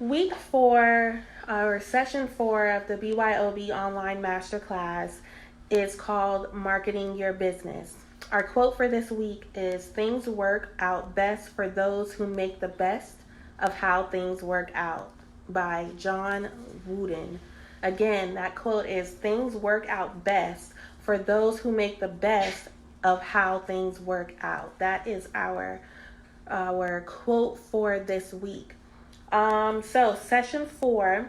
Week 4, or session 4 of the BYOB online masterclass is called Marketing Your Business. Our quote for this week is, "Things work out best for those who make the best of how things work out," by John Wooden. Again, that quote is, "Things work out best for those who make the best of how things work out." That is our quote for this week. So session 4,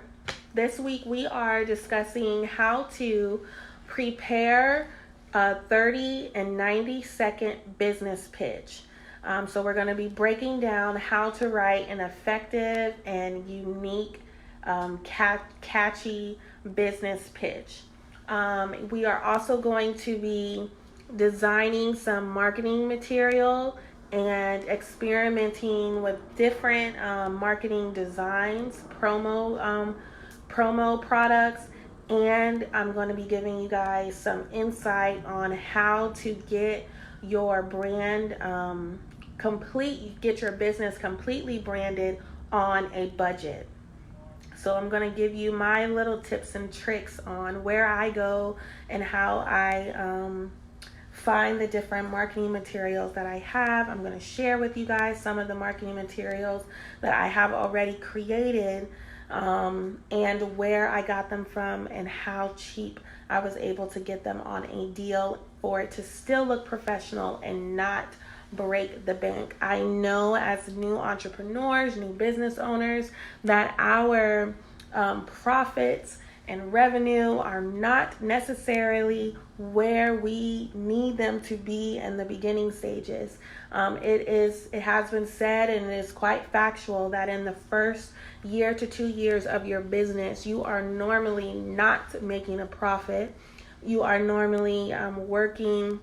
this week we are discussing how to prepare a 30 and 90-second business pitch. So we're going to be breaking down how to write an effective and unique, catchy business pitch. We are also going to be designing some marketing material and experimenting with different marketing designs, promo products, and I'm going to be giving you guys some insight on how to get your brand get your business completely branded on a budget. So I'm going to give you my little tips and tricks on where I go and how I find the different marketing materials that I have. I'm going to share with you guys some of the marketing materials that I have already created, and where I got them from and how cheap I was able to get them on a deal for it to still look professional and not break the bank. I know as new entrepreneurs, new business owners, that our profits and revenue are not necessarily where we need them to be in the beginning stages. It has been said, and it is quite factual, that in the first year to 2 years of your business, you are normally not making a profit. You are normally working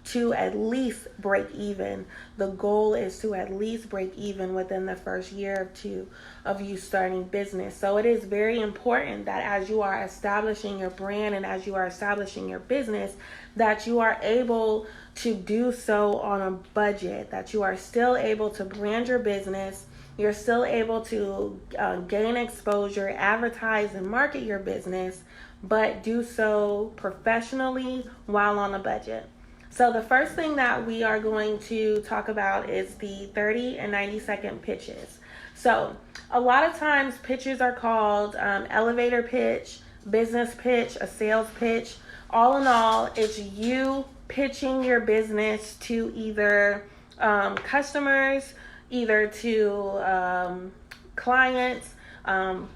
to at least break even. The goal is to at least break even within the first year or two of you starting business. So it is very important that as you are establishing your brand and as you are establishing your business, that you are able to do so on a budget, that you are still able to brand your business, you're still able to gain exposure, advertise and market your business, but do so professionally while on a budget. So the first thing that we are going to talk about is the 30 and 90-second pitches. So a lot of times pitches are called elevator pitch, business pitch, a sales pitch. All in all, it's you pitching your business to either customers, either to clients,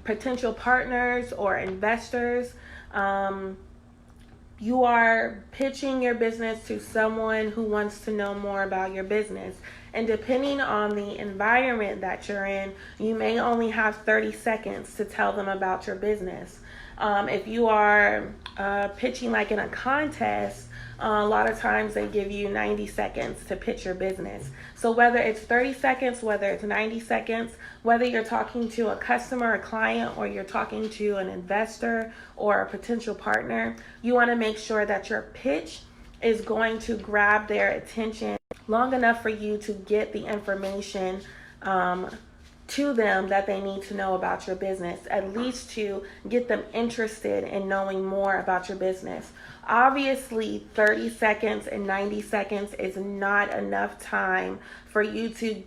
potential partners, or investors. You are pitching your business to someone who wants to know more about your business. And depending on the environment that you're in, you may only have 30 seconds to tell them about your business. If you are pitching like in a contest, a lot of times they give you 90 seconds to pitch your business. So whether it's 30 seconds, whether it's 90 seconds, whether you're talking to a customer, a client, or you're talking to an investor or a potential partner, you want to make sure that your pitch is going to grab their attention long enough for you to get the information to them that they need to know about your business, at least to get them interested in knowing more about your business. Obviously, 30 seconds and 90 seconds is not enough time for you to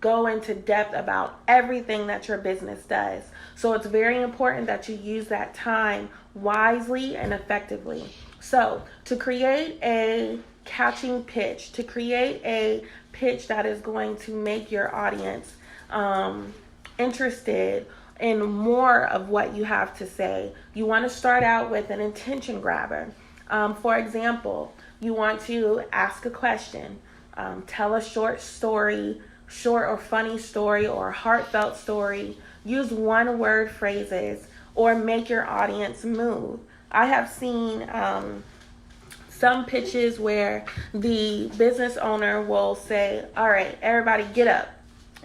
go into depth about everything that your business does. So it's very important that you use that time wisely and effectively. So to create a catching pitch, to create a pitch that is going to make your audience interested in more of what you have to say, you want to start out with an intention grabber. For example, you want to ask a question, tell a short or funny story or heartfelt story, use one-word phrases, or make your audience move. I have seen some pitches where the business owner will say, "All right, everybody get up,"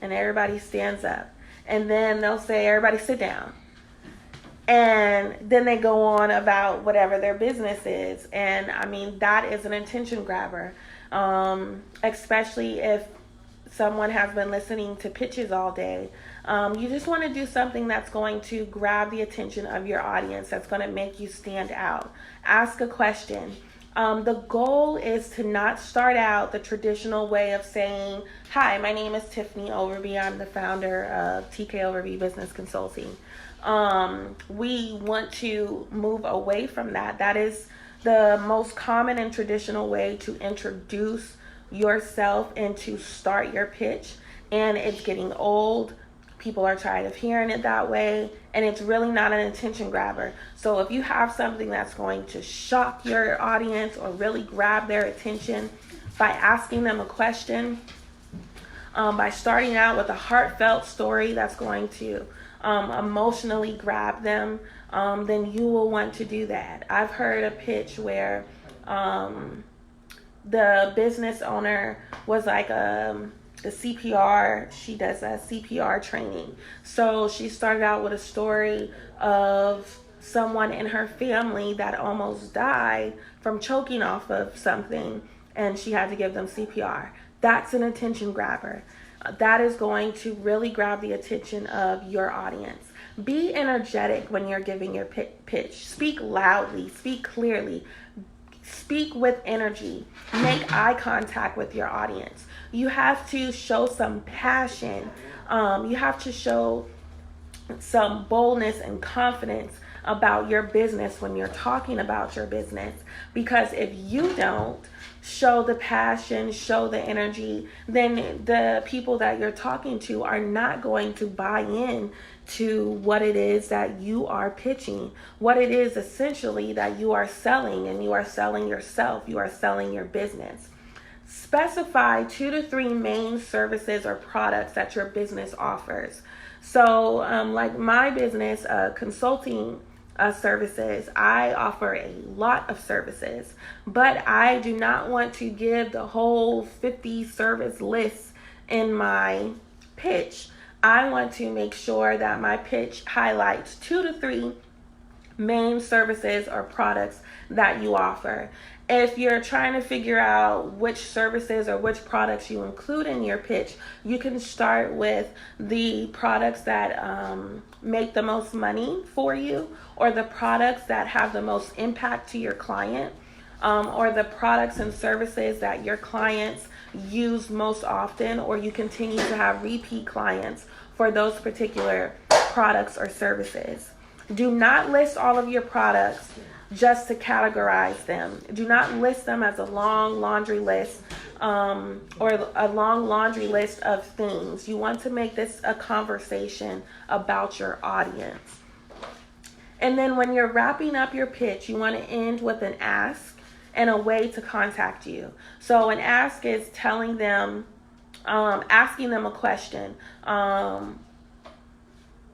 and everybody stands up. And then they'll say, "Everybody sit down." And then they go on about whatever their business is. And I mean, that is an attention grabber, especially if someone has been listening to pitches all day. You just want to do something that's going to grab the attention of your audience, that's going to make you stand out. Ask a question. The goal is to not start out the traditional way of saying, hi, my name is Tiffany Overby. I'm the founder of TK Overby Business Consulting. We want to move away from that. That is the most common and traditional way to introduce yourself and to start your pitch. And it's getting old. People are tired of hearing it that way, and it's really not an attention grabber. So if you have something that's going to shock your audience or really grab their attention by asking them a question, by starting out with a heartfelt story that's going to emotionally grab them, then you will want to do that. I've heard a pitch where the business owner was like the CPR, she does a CPR training. So she started out with a story of someone in her family that almost died from choking off of something, and she had to give them CPR. That's an attention grabber. That is going to really grab the attention of your audience. Be energetic when you're giving your pitch. Speak loudly, speak clearly, speak with energy. Make eye contact with your audience. You have to show some passion. You have to show some boldness and confidence about your business when you're talking about your business. Because if you don't show the passion, show the energy, then the people that you're talking to are not going to buy in to what it is that you are pitching, what it is essentially that you are selling, and you are selling yourself, you are selling your business. Specify 2 to 3 main services or products that your business offers. So like my business, consulting services, I offer a lot of services, but I do not want to give the whole 50 service list in my pitch. I want to make sure that my pitch highlights 2 to 3 main services or products that you offer. If you're trying to figure out which services or which products you include in your pitch, you can start with the products that make the most money for you, or the products that have the most impact to your client, or the products and services that your clients use most often, or you continue to have repeat clients for those particular products or services. Do not list all of your products just to categorize them. Do not list them as a long laundry list or a long laundry list of things. You want to make this a conversation about your audience. And then when you're wrapping up your pitch, you want to end with an ask and a way to contact you. So an ask is telling them, asking them a question,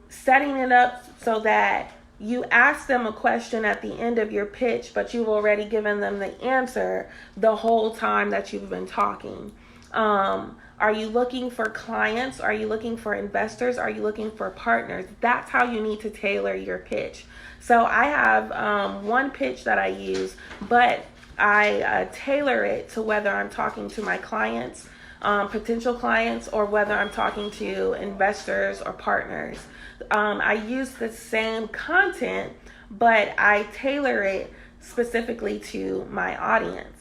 setting it up so that you ask them a question at the end of your pitch, but you've already given them the answer the whole time that you've been talking. Are you looking for clients? Are you looking for investors? Are you looking for partners? That's how you need to tailor your pitch. So I have one pitch that I use, but I tailor it to whether I'm talking to my clients, potential clients, or whether I'm talking to investors or partners. I use the same content, but I tailor it specifically to my audience.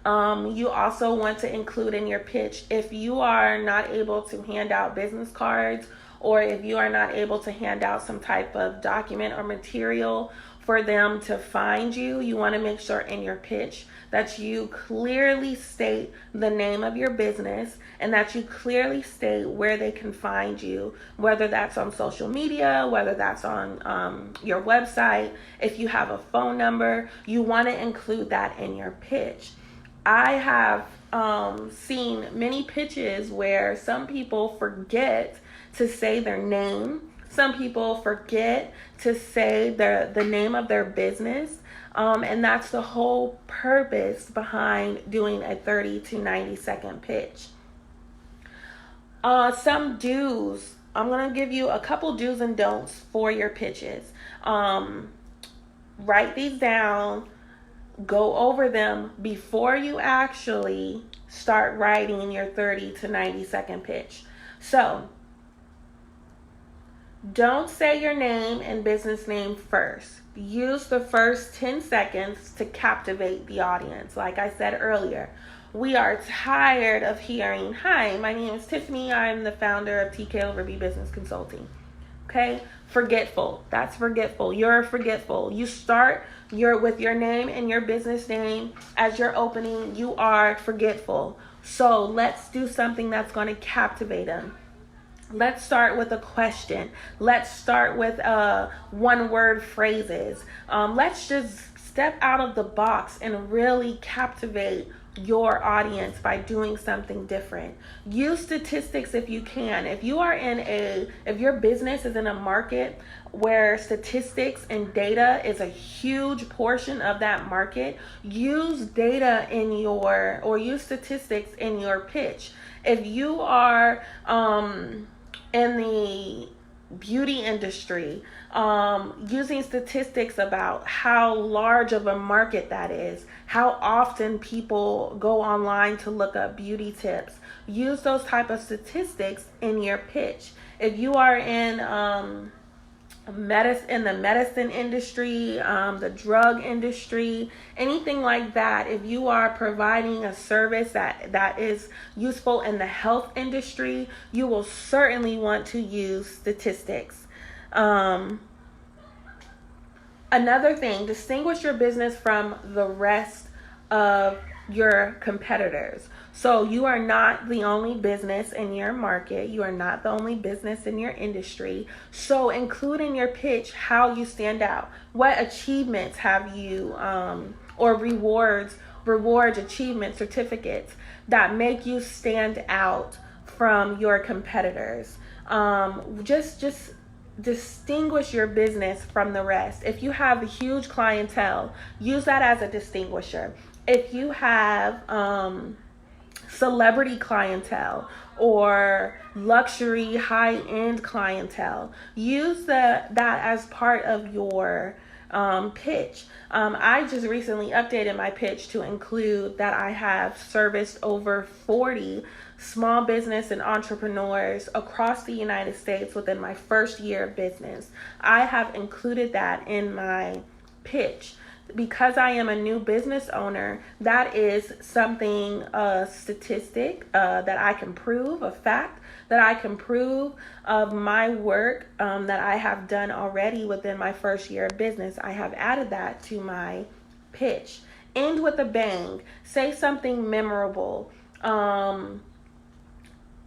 You also want to include in your pitch, if you are not able to hand out business cards, or if you are not able to hand out some type of document or material for them to find you, you want to make sure in your pitch that you clearly state the name of your business and that you clearly state where they can find you, whether that's on social media, whether that's on your website. If you have a phone number, you want to include that in your pitch. I have seen many pitches where some people forget to say their name. Some people forget to say the name of their business. And that's the whole purpose behind doing a 30 to 90 second pitch. Some do's. I'm going to give you a couple do's and don'ts for your pitches. Write these down. Go over them before you actually start writing your 30 to 90 second pitch. So Don't say your name and business name first. Use the first 10 seconds to captivate the audience. Like I said earlier, we are tired of hearing, "Hi, my name is Tiffany. I'm the founder of TK Overby Business Consulting." Okay? Forgetful. That's forgetful. You're forgetful. You start with your name and your business name as your opening. You are forgetful. So let's do something that's going to captivate them. Let's start with a question. Let's start with one-word phrases. Let's just step out of the box and really captivate your audience by doing something different. Use statistics if you can. If your business is in a market where statistics and data is a huge portion of that market, use data use statistics in your pitch. If you are in the beauty industry, using statistics about how large of a market that is, how often people go online to look up beauty tips. Use those type of statistics in your pitch. If you are in the medicine industry, the drug industry, anything like that, if you are providing a service that is useful in the health industry, you will certainly want to use statistics. Another thing, distinguish your business from the rest of your competitors. So you are not the only business in your market. You are not the only business in your industry. So include in your pitch how you stand out. What achievements have you, or rewards, achievement certificates that make you stand out from your competitors. Just distinguish your business from the rest. If you have a huge clientele, use that as a distinguisher. If you have celebrity clientele or luxury high-end clientele, use that as part of your pitch. I just recently updated my pitch to include that I have serviced over 40 small business and entrepreneurs across the United States within my first year of business. I have included that in my pitch. Because I am a new business owner, that is something, a statistic that I can prove, a fact that I can prove of my work that I have done already within my first year of business. I have added that to my pitch. End with a bang. Say something memorable.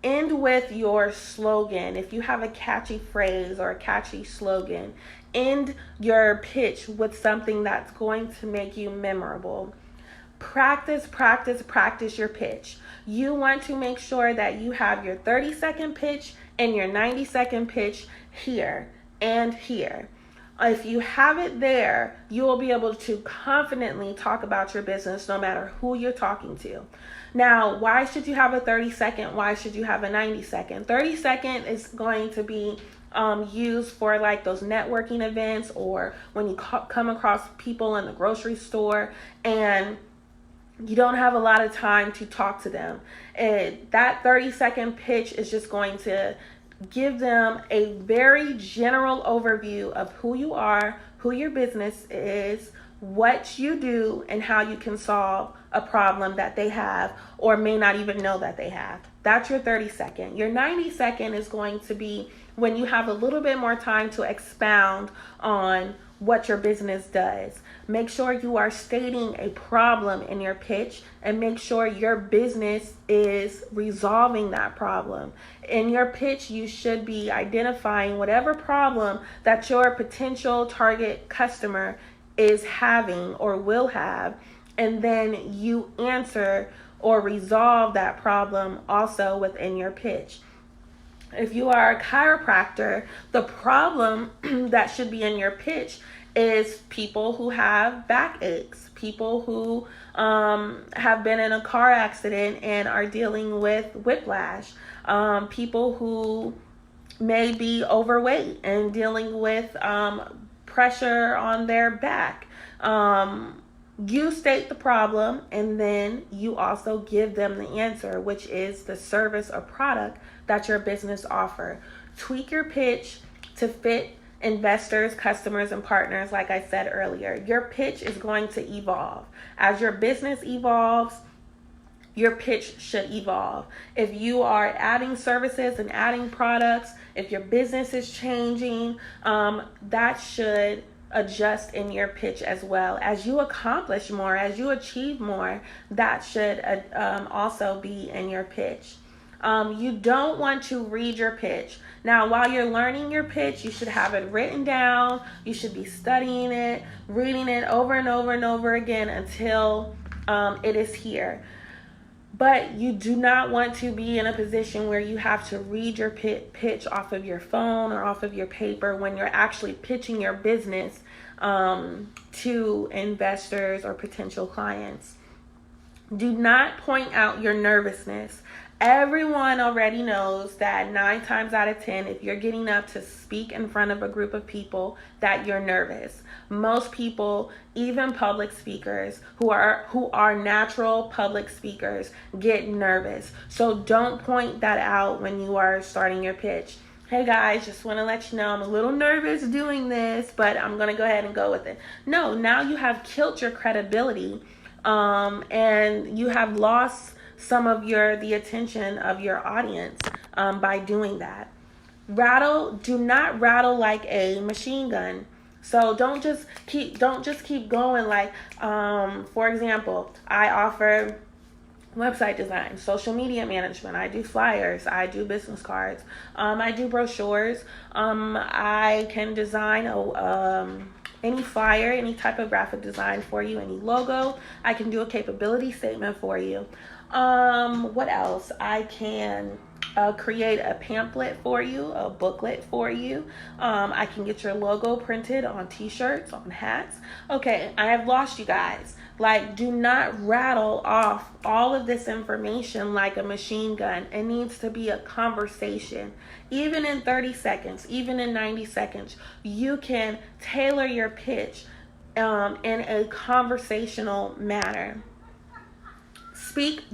End with your slogan. If you have a catchy phrase or a catchy slogan, end your pitch with something that's going to make you memorable. Practice your pitch. You want to make sure that you have your 30-second pitch and your 90-second pitch here and here. If you have it there, you will be able to confidently talk about your business no matter who you're talking to. Now, why should you have a 30-second? Why should you have a 90-second? 30-second is going to be used for like those networking events, or when you come across people in the grocery store and you don't have a lot of time to talk to them. That 30-second pitch is just going to give them a very general overview of who you are, who your business is, what you do, and how you can solve a problem that they have or may not even know that they have. That's your 30-second. Your 90-second is going to be when you have a little bit more time to expound on what your business does. Make sure you are stating a problem in your pitch and make sure your business is resolving that problem. In your pitch, you should be identifying whatever problem that your potential target customer is having or will have, and then you answer or resolve that problem also within your pitch. If you are a chiropractor, the problem that should be in your pitch is people who have backaches, people who have been in a car accident and are dealing with whiplash, people who may be overweight and dealing with pressure on their back. You state the problem, and then you also give them the answer, which is the service or product that your business offer. Tweak your pitch to to fit investors, customers, and partners, like I said earlier. Your pitch is going to evolve. As your business evolves, your pitch should evolve. If you are adding services and adding products, if your business is changing, that should adjust in your pitch as well. As you accomplish more, as you achieve more, that should also be in your pitch. You don't want to read your pitch. Now, while you're learning your pitch, you should have it written down. You should be studying it, reading it over and over and over again until it is here. But you do not want to be in a position where you have to read your pitch off of your phone or off of your paper when you're actually pitching your business to investors or potential clients. Do not point out your nervousness. Everyone already knows that 9 times out of 10, if you're getting up to speak in front of a group of people, that you're nervous. Most people, even public speakers who are natural public speakers, get nervous. So don't point that out when you are starting your pitch. Hey guys, just want to let you know I'm a little nervous doing this, but I'm going to go ahead and go with it. No, now you have killed your credibility, and you have lost some of the attention of your audience by doing that. Do not rattle like a machine gun. So don't just keep going like, for example, I offer website design, social media management. I do flyers. I do business cards. I do brochures. I can design any flyer, any type of graphic design for you, any logo. I can do a capability statement for you. What else? I can create a pamphlet for you, a booklet for you. I can get your logo printed on t-shirts, on hats. Okay, I have lost you guys. Like, do not rattle off all of this information like a machine gun. It needs to be a conversation. Even in 30 seconds, even in 90 seconds, you can tailor your pitch in a conversational manner.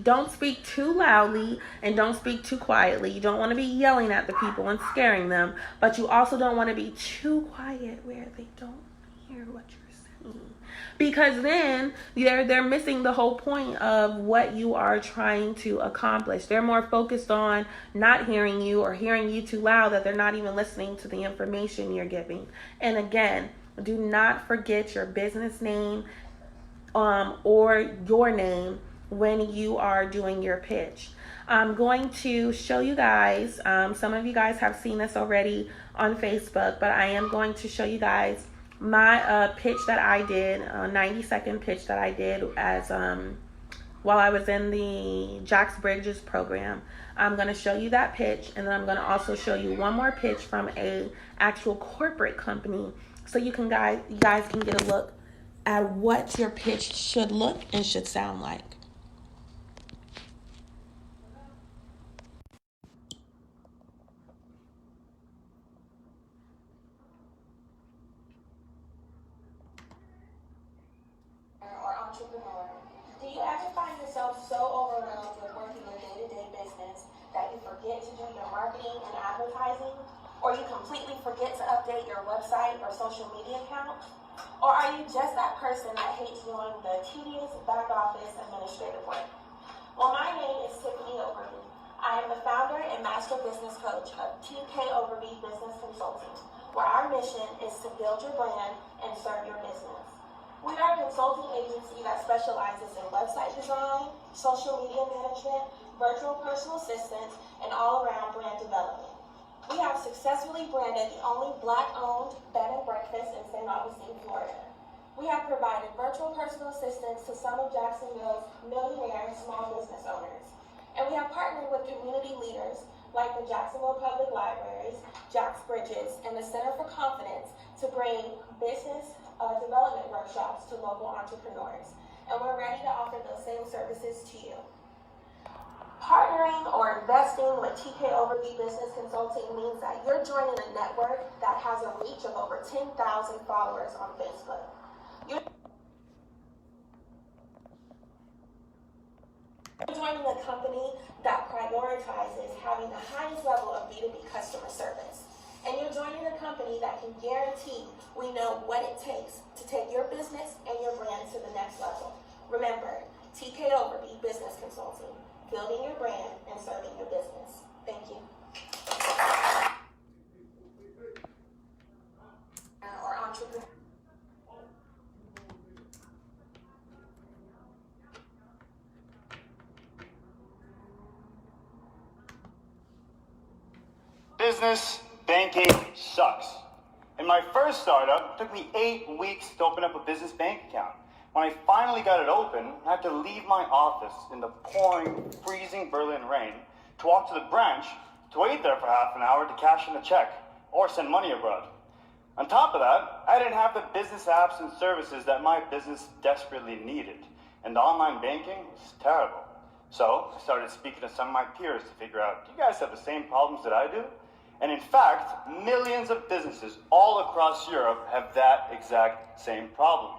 Don't speak too loudly and don't speak too quietly. You don't want to be yelling at the people and scaring them, but you also don't want to be too quiet where they don't hear what you're saying. Because then they're missing the whole point of what you are trying to accomplish. They're more focused on not hearing you or hearing you too loud that they're not even listening to the information you're giving. And again, do not forget your business name or your name when you are doing your pitch. I'm going to show you guys, some of you guys have seen this already on Facebook, but I am going to show you guys my pitch that I did, a 90-second pitch that I did as while I was in the Jax Bridges program. I'm going to show you that pitch, and then I'm going to also show you one more pitch from a actual corporate company, so you guys can get a look at what your pitch should look and should sound like. Entrepreneur. Do you ever find yourself so overwhelmed with working a day-to-day business that you forget to do your marketing and advertising? Or you completely forget to update your website or social media account? Or are you just that person that hates doing the tedious back office administrative work? Well, my name is Tiffany Overby. I am the founder and master business coach of TK Overby Business Consulting, where our mission is to build your brand and serve your business. We are a consulting agency that specializes in website design, social media management, virtual personal assistants, and all-around brand development. We have successfully branded the only Black-owned bed and breakfast in St. Augustine, Florida. We have provided virtual personal assistants to some of Jacksonville's millionaire small business owners. And we have partnered with community leaders like the Jacksonville Public Libraries, Jax Bridges, and the Center for Confidence to bring business development workshops to local entrepreneurs. And we're ready to offer those same services to you. Partnering or investing with TK Overby Business Consulting means that you're joining a network that has a reach of over 10,000 followers on Facebook. You're joining a company that prioritizes having the highest level of B2B customer service. And you're joining a company that can guarantee we know what it takes to take your business and your brand to the next level. Remember, TKOB Business Consulting, building your brand and serving your business. Thank you. Or entrepreneur. Business banking sucks. In my first startup, it took me 8 weeks to open up a business bank account. When I finally got it open, I had to leave my office in the pouring, freezing Berlin rain to walk to the branch to wait there for half an hour to cash in a check or send money abroad. On top of that, I didn't have the business apps and services that my business desperately needed, and online banking was terrible. So I started speaking to some of my peers to figure out, do you guys have the same problems that I do? And in fact, millions of businesses all across Europe have that exact same problem.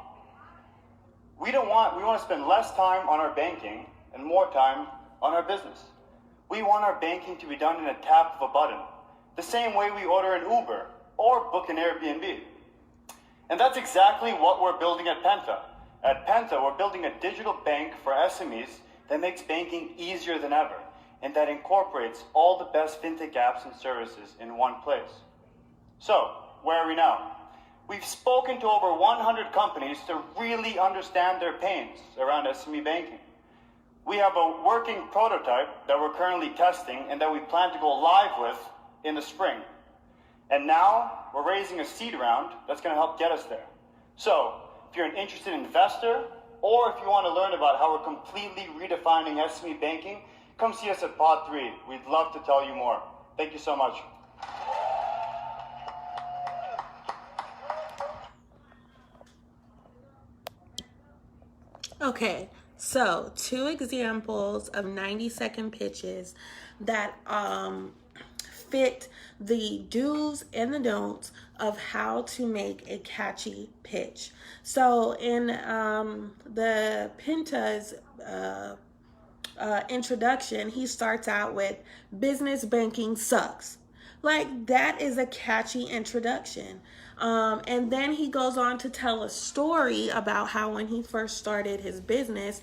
We want to spend less time on our banking and more time on our business. We want our banking to be done in a tap of a button, the same way we order an Uber or book an Airbnb. And that's exactly what we're building at Penta. At Penta, we're building a digital bank for SMEs that makes banking easier than ever, and that incorporates all the best fintech apps and services in one place. So, where are we now? We've spoken to over 100 companies to really understand their pains around SME banking. We have a working prototype that we're currently testing and that we plan to go live with in the spring. And now we're raising a seed round that's going to help get us there. So, if you're an interested investor, or if you want to learn about how we're completely redefining SME banking, come see us at Pod 3. We'd love to tell you more. Thank you so much. Okay, so 2 examples of 90-second pitches that fit the do's and the don'ts of how to make a catchy pitch. So in the Penta's introduction, he starts out with business banking sucks. Like, that is a catchy introduction. And then he goes on to tell a story about how when he first started his business,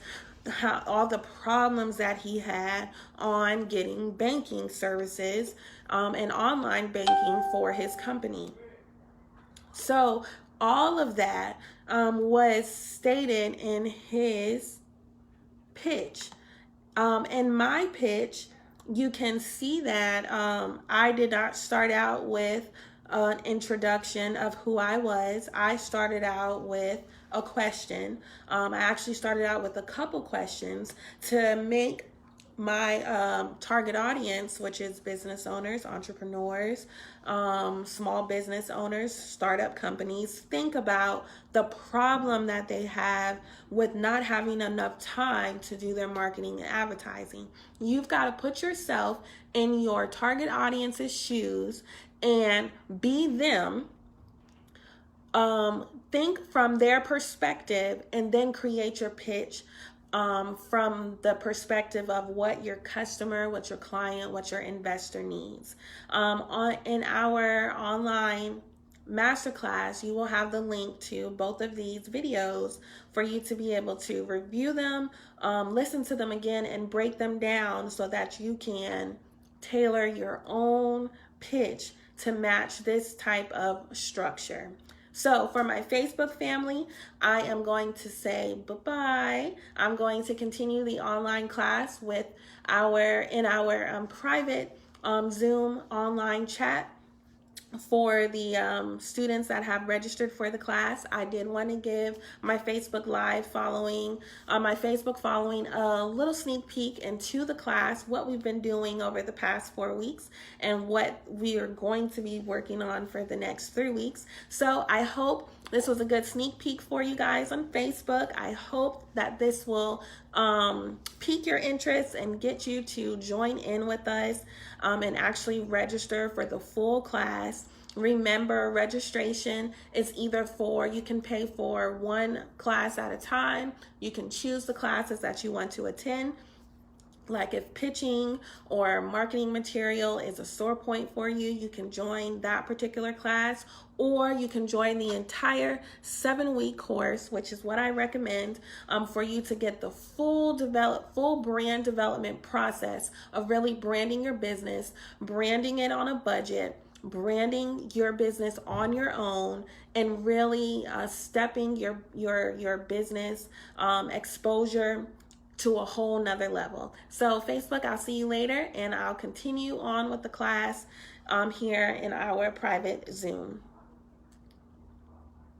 how all the problems that he had on getting banking services and online banking for his company. So all of that was stated in his pitch. In my pitch, you can see that I did not start out with an introduction of who I was. I started out with a question. I actually started out with a couple questions to make my target audience, which is business owners, entrepreneurs, small business owners, startup companies, think about the problem that they have with not having enough time to do their marketing and advertising. You've got to put yourself in your target audience's shoes and be them. Think from their perspective and then create your pitch from the perspective of what your customer, what your client, what your investor needs. In our online masterclass, you will have the link to both of these videos for you to be able to review them, listen to them again, and break them down so that you can tailor your own pitch to match this type of structure. So for my Facebook family, I am going to say bye-bye. I'm going to continue the online class with our private Zoom online chat for the students that have registered for the class. I did want to give my Facebook Live following, a little sneak peek into the class, what we've been doing over the past 4 weeks, and what we are going to be working on for the next 3 weeks. So I hope this was a good sneak peek for you guys on Facebook. I hope that this will pique your interest and get you to join in with us and actually register for the full class. Remember, registration is you can pay for one class at a time. You can choose the classes that you want to attend. Like if pitching or marketing material is a sore point for you, you can join that particular class, or you can join the entire 7-week course, which is what I recommend for you to get the full brand development process of really branding your business, branding it on a budget, branding your business on your own, and really stepping your business exposure to a whole nother level. So Facebook, I'll see you later, and I'll continue on with the class here in our private Zoom.